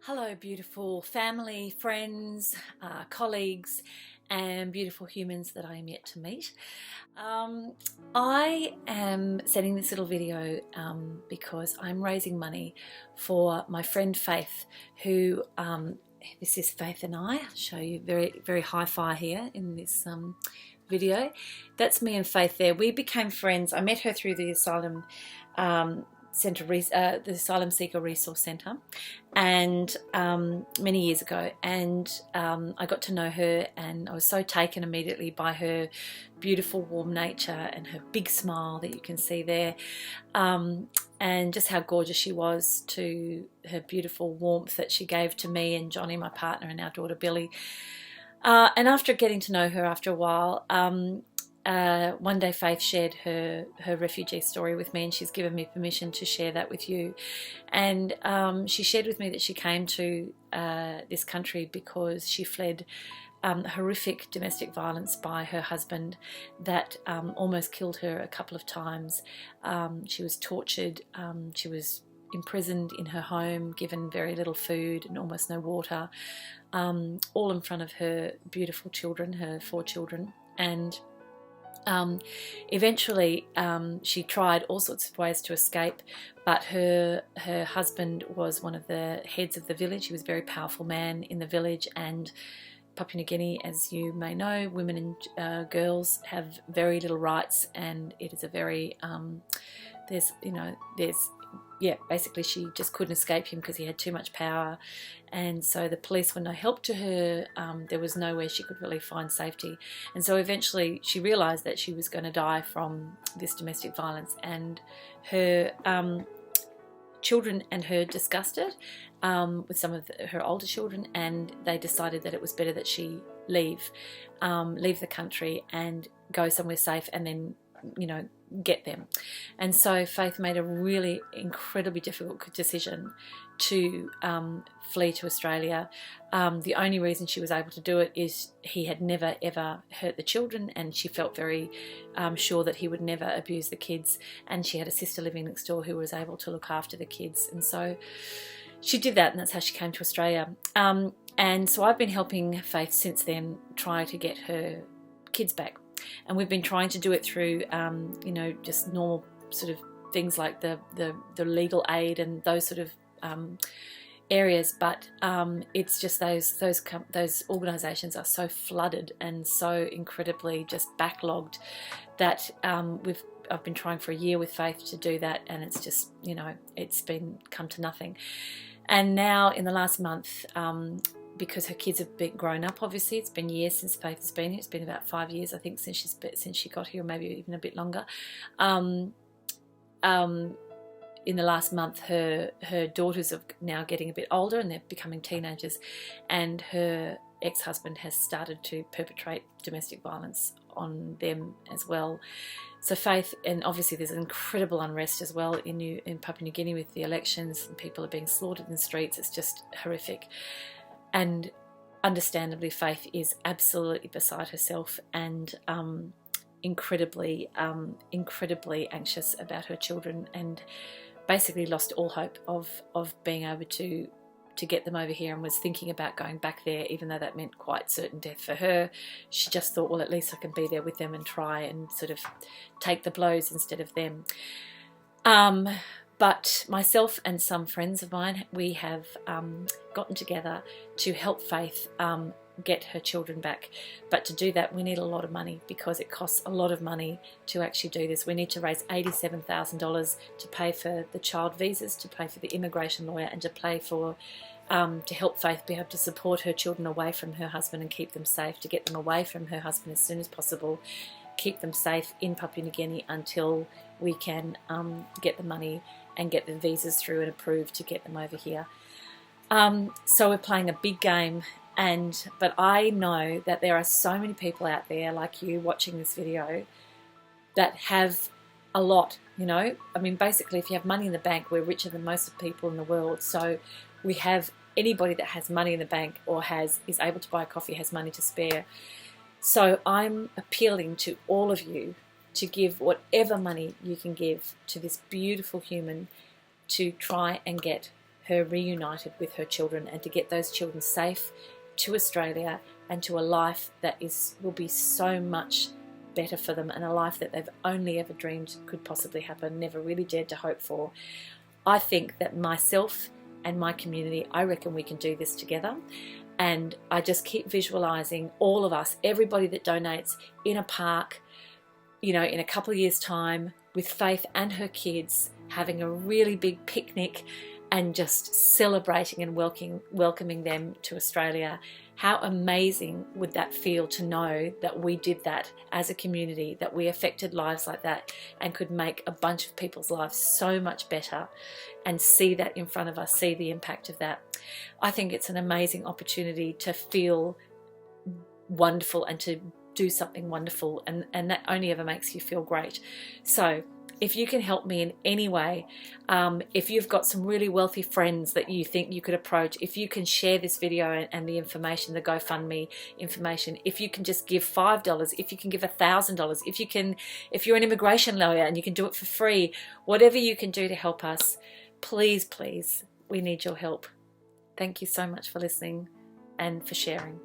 Hello, beautiful family, friends, colleagues, and beautiful humans that I am yet to meet. I am sending this little video because I'm raising money for my friend Faith, who this is Faith and I. I'll show you very hi-fi here in this video. That's me and Faith there. We became friends. I met her through the asylum centre, the Asylum Seeker Resource Centre, and many years ago, and I got to know her, and I was so taken immediately by her beautiful warm nature and her big smile that you can see there, and just how gorgeous she was, to her beautiful warmth that she gave to me and Johnny, my partner, and our daughter Billy. And after getting to know her after a while, one day Faith shared her refugee story with me, and she's given me permission to share that with you. And she shared with me that she came to this country because she fled horrific domestic violence by her husband that almost killed her a couple of times. She was tortured, she was imprisoned in her home, given very little food and almost no water, all in front of her beautiful children, her 4 children. And eventually she tried all sorts of ways to escape, but her husband was one of the heads of the village. He was a very powerful man in the village, and Papua New Guinea, as you may know, women and girls have very little rights, and it is a very basically she just couldn't escape him because he had too much power, and so the police were no help to her. There was nowhere she could really find safety, and so eventually she realised that she was going to die from this domestic violence, and her children and her discussed it with some of her older children, and they decided that it was better that she leave the country and go somewhere safe, and then get them. And so Faith made a really incredibly difficult decision to flee to Australia. The only reason she was able to do it is he had never ever hurt the children, and she felt very sure that he would never abuse the kids, and she had a sister living next door who was able to look after the kids, and so she did that, and that's how she came to Australia. And so I've been helping Faith since then try to get her kids back. And we've been trying to do it through, just normal sort of things like the legal aid and those sort of areas. But it's just those organisations are so flooded and so incredibly just backlogged that I've been trying for a year with Faith to do that, and it's just it's been come to nothing. And now in the last month, because her kids have been grown up, obviously it's been years since Faith has been here. It's been about 5 years, I think, since she got here, or maybe even a bit longer. In the last month, her daughters are now getting a bit older and they're becoming teenagers, and her ex-husband has started to perpetrate domestic violence on them as well. So Faith, and obviously there's incredible unrest as well in Papua New Guinea with the elections, and people are being slaughtered in the streets. It's just horrific. And understandably, Faith is absolutely beside herself and incredibly anxious about her children, and basically lost all hope of being able to get them over here, and was thinking about going back there, even though that meant quite certain death for her. She just thought, well, at least I can be there with them and try and sort of take the blows instead of them. But myself and some friends of mine, we have gotten together to help Faith get her children back. But to do that, we need a lot of money, because it costs a lot of money to actually do this. We need to raise $87,000 to pay for the child visas, to pay for the immigration lawyer, and to pay for to help Faith be able to support her children away from her husband and keep them safe, to get them away from her husband as soon as possible, keep them safe in Papua New Guinea until we can get the money and get the visas through and approved to get them over here. So we're playing a big game, but I know that there are so many people out there like you watching this video that have a lot, I mean, basically, if you have money in the bank, we're richer than most of the people in the world. So we have anybody that has money in the bank or is able to buy a coffee, has money to spare. So I'm appealing to all of you to give whatever money you can give to this beautiful human to try and get her reunited with her children and to get those children safe to Australia and to a life that will be so much better for them, and a life that they've only ever dreamed could possibly happen, never really dared to hope for. I think that myself and my community, I reckon we can do this together. And I just keep visualizing all of us, everybody that donates, in a park, you know, in a couple of years' time, with Faith and her kids having a really big picnic and just celebrating and welcoming them to Australia. How amazing would that feel to know that we did that as a community, that we affected lives like that and could make a bunch of people's lives so much better, and see that in front of us, see the impact of that. I think it's an amazing opportunity to feel wonderful and to do something wonderful, and that only ever makes you feel great. So if you can help me in any way, if you've got some really wealthy friends that you think you could approach, if you can share this video and the information, the GoFundMe information, if you can just give $5, if you can give $1,000, if you're an immigration lawyer and you can do it for free, whatever you can do to help us, please, please, we need your help. Thank you so much for listening and for sharing.